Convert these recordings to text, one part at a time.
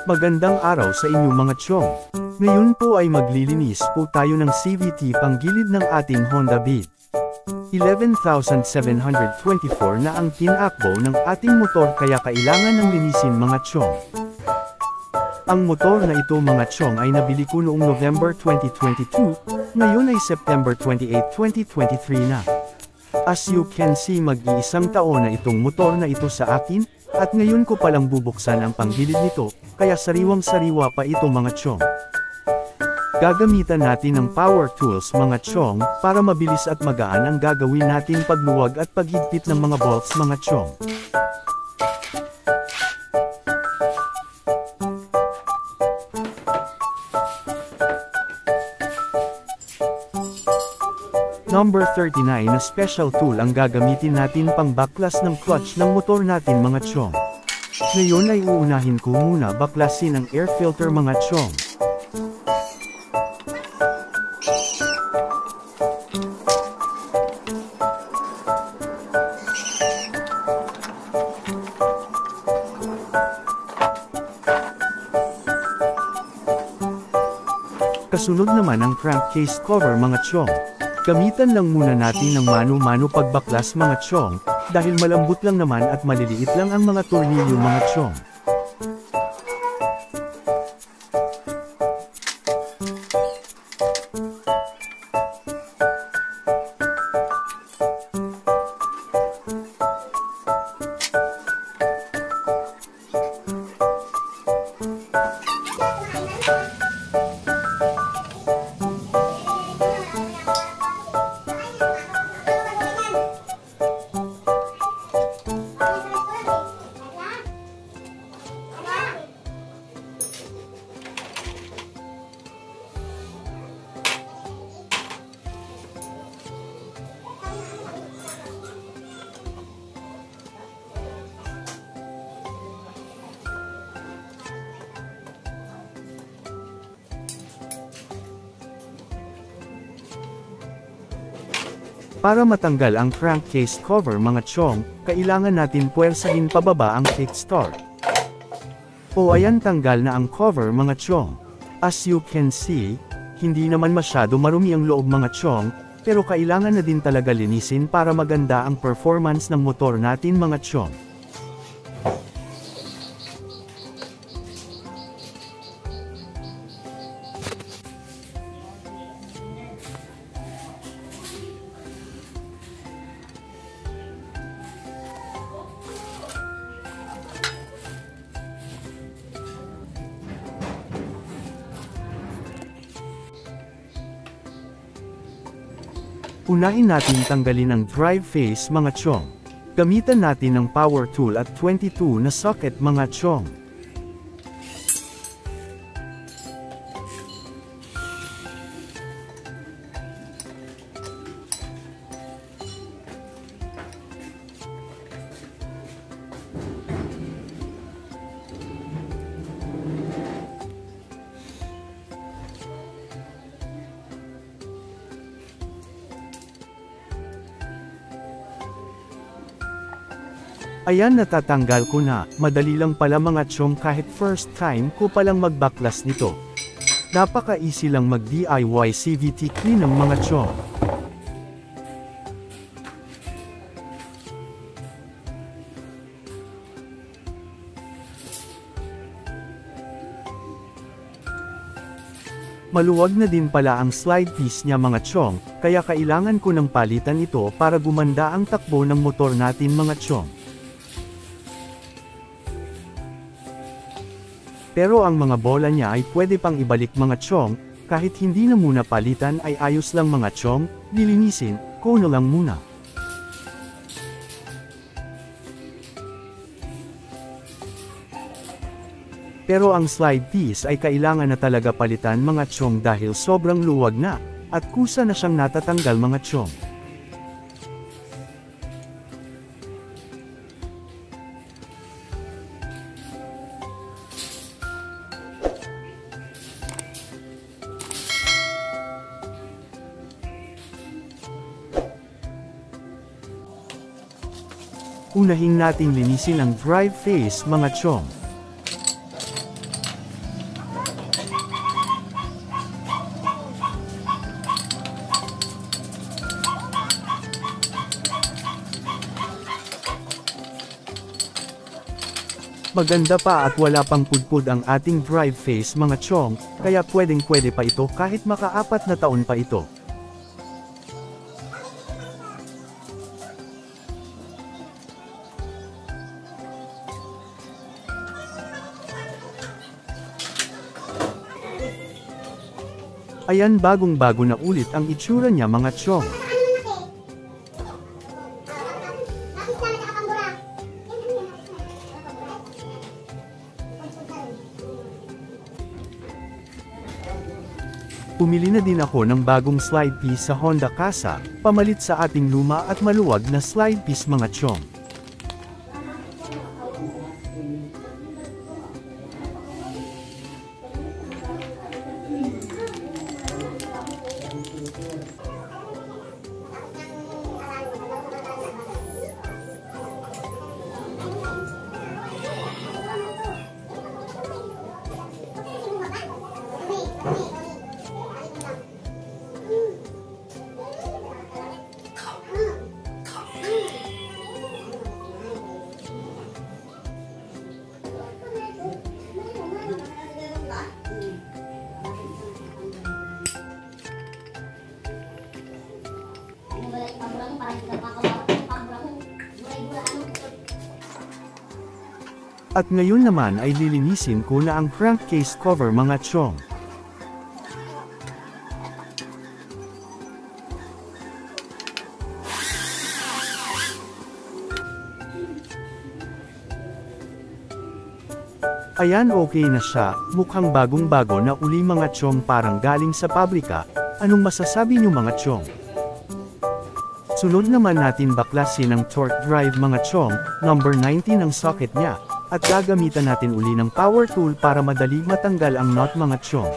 Magandang araw sa inyong mga tiyong. Ngayon po ay maglilinis po tayo ng CVT panggilid ng ating Honda Beat. 11,724 na ang tinakbo ng ating motor kaya kailangan ng linisin mga tiyong. Ang motor na ito mga tiyong ay nabili ko noong November 2022, ngayon ay September 28, 2023 na. As you can see mag-iisang taon na itong motor na ito sa akin, at ngayon ko palang bubuksan ang panggilid nito, kaya sariwang-sariwa pa ito mga tiyong. Gagamitan natin ng power tools mga tiyong, para mabilis at magaan ang gagawin nating pagluwag at paghigpit ng mga bolts mga tiyong. Number 39 na special tool ang gagamitin natin pang baklas ng clutch ng motor natin mga tiyong. Ngayon ay uunahin ko muna baklasin ang air filter mga tiyong. Kasunod naman ang crankcase cover mga tiyong. Gamitan lang muna natin ng mano-mano pagbaklas mga tiyong, dahil malambot lang naman at maliliit lang ang mga tornilyo mga tiyong. Para matanggal ang crankcase cover mga tiyong, kailangan natin puwersahin pababa ang kickstart. O ayan tanggal na ang cover mga tiyong. As you can see, hindi naman masyado marumi ang loob mga tiyong, pero kailangan na din talaga linisin para maganda ang performance ng motor natin mga tiyong. Unahin natin tanggalin ang drive face mga tiyong. Gamitan natin ng power tool at 22 na socket mga tiyong. Ayan natatanggal ko na, madali lang pala mga tiyong kahit first time ko palang magbaklas nito. Napaka-easy lang mag-DIY CVT clean ng mga tiyong. Maluwag na din pala ang slide piece niya mga tiyong, kaya kailangan ko ng palitan ito para gumanda ang takbo ng motor natin mga tiyong. Pero ang mga bola niya ay pwede pang ibalik mga tiyong, kahit hindi na muna palitan ay ayos lang mga tiyong, lilinisin ko na lang muna. Pero ang slide piece ay kailangan na talaga palitan mga tiyong dahil sobrang luwag na, at kusa na siyang natatanggal mga tiyong. Unahin nating linisin ang drive face mga tiyong. Maganda pa at wala pang pudpud ang ating drive face mga chong, kaya pwede pa ito kahit maka-4 na taon pa ito. Ayan, bagong-bago na ulit ang itsura niya mga chong. Pumili na din ako ng bagong slide piece sa Honda Casa, pamalit sa ating luma at maluwag na slide piece mga chong. At ngayon naman ay lilinisin ko na ang crankcase cover mga chong. Ayan, okay na siya, mukhang bagong-bago na uli mga chong, parang galing sa pabrika. Anong masasabi niyo mga chong? Sunod naman natin baklasin ang torque drive mga chong, number 19 ang socket niya. At gagamitan natin uli ng power tool para madali matanggal ang knot mga chong.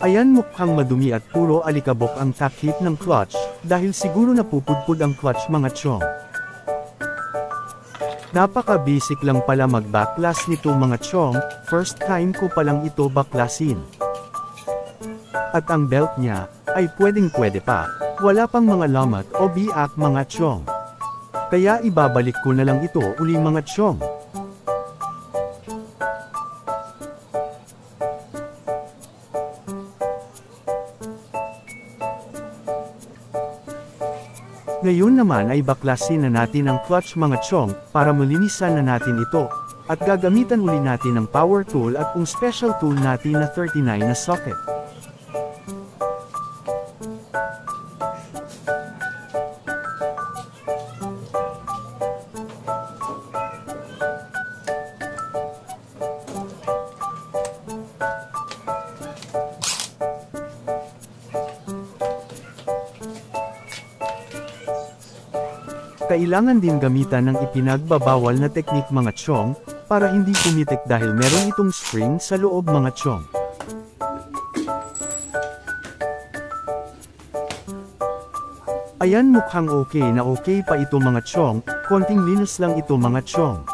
Ayan, mukhang madumi at puro alikabok ang takip ng clutch, dahil siguro napupudpud ang clutch mga chong. Napaka-basic lang pala mag-backlash nito mga chong, first time ko palang ito baklasin. At ang belt niya, ay pwede pa, wala pang mga lamat o biak mga chong. Kaya ibabalik ko na lang ito uli mga chong. Ngayon naman ay baklasin na natin ang clutch mga chong, para malinisan na natin ito. At gagamitan uli natin ang power tool at ang special tool natin na 39 na socket. Kailangan din gamitan ng ipinagbabawal na teknik mga chong, para hindi pumitik dahil meron itong spring sa loob mga chong. Ayan, mukhang okay pa ito mga chong, konting linis lang ito mga chong.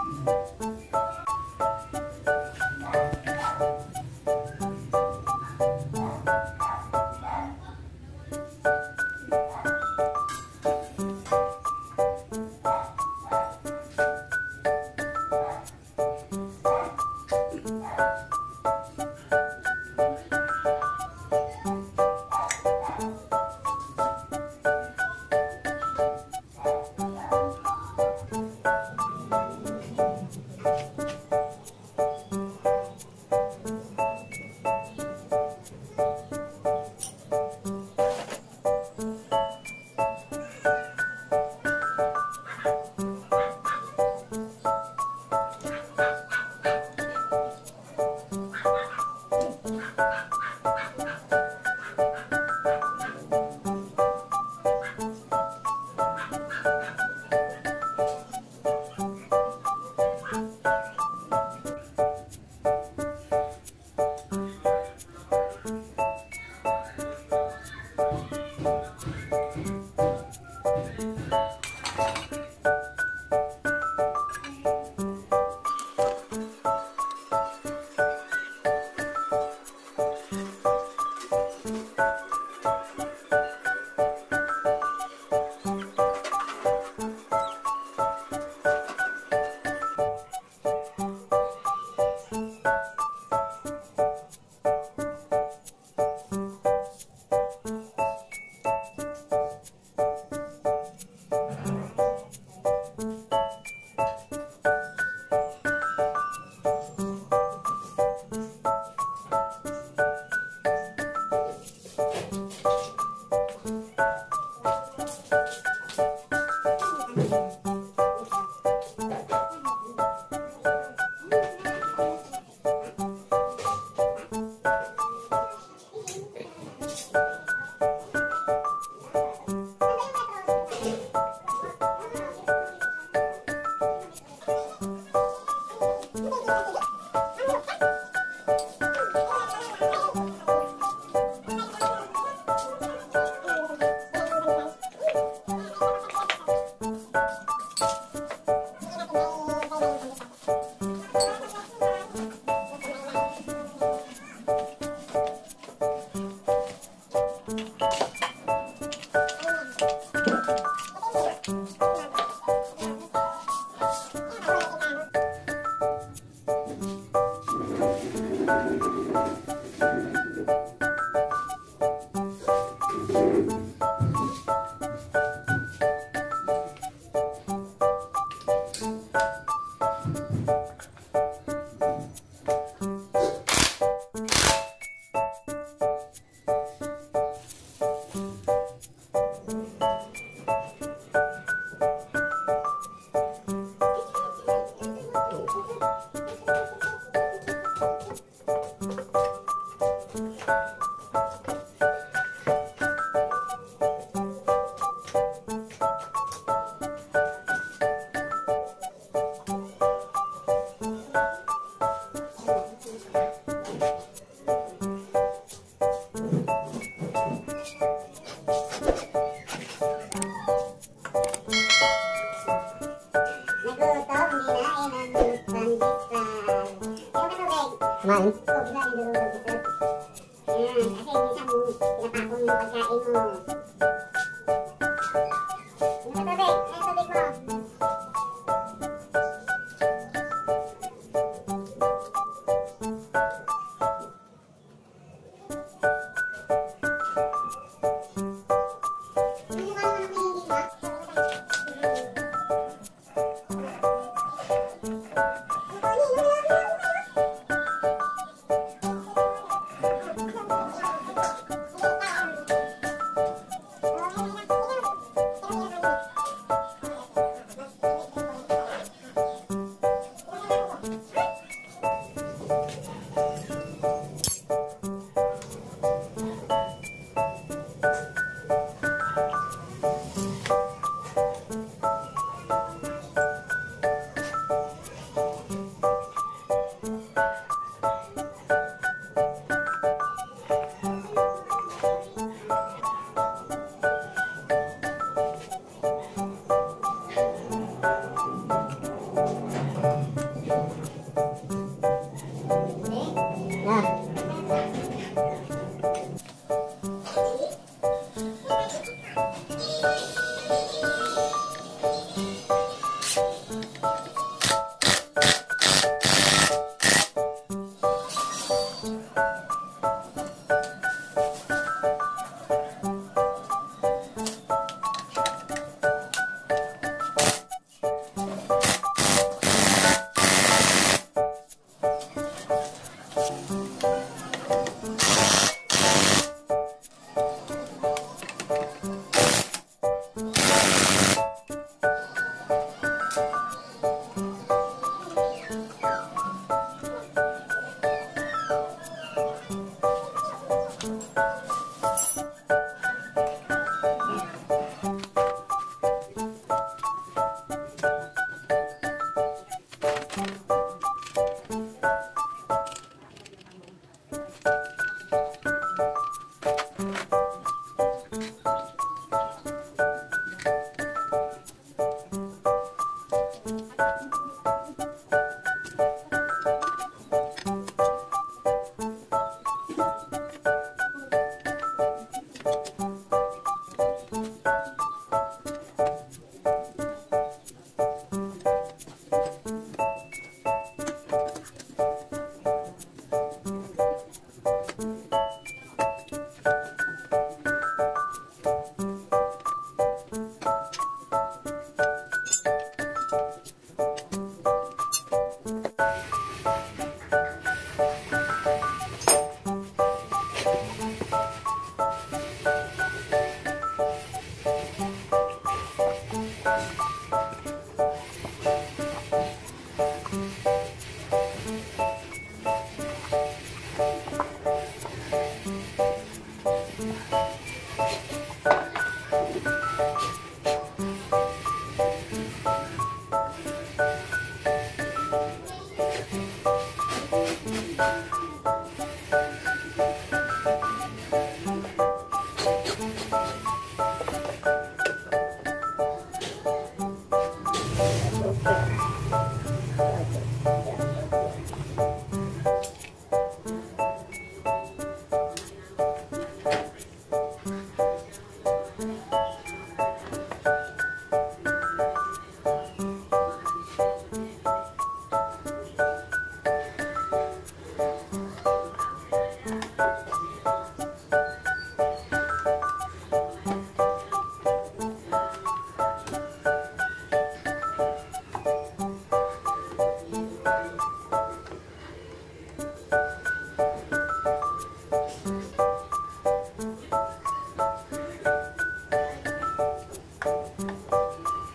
pagkain? Oo, di ba? Nilulog ito. Ayan, kasi minsan pinapakong yung pagkain mo. Ano ka tubig? Ano tubig mo?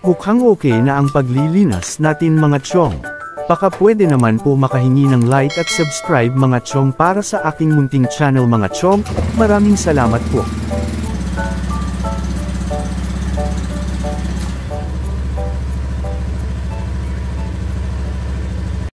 Mukhang okay na ang paglilinas natin mga chong. Baka pwede naman po makahingi ng like at subscribe mga chong para sa aking munting channel mga chong. Maraming salamat po.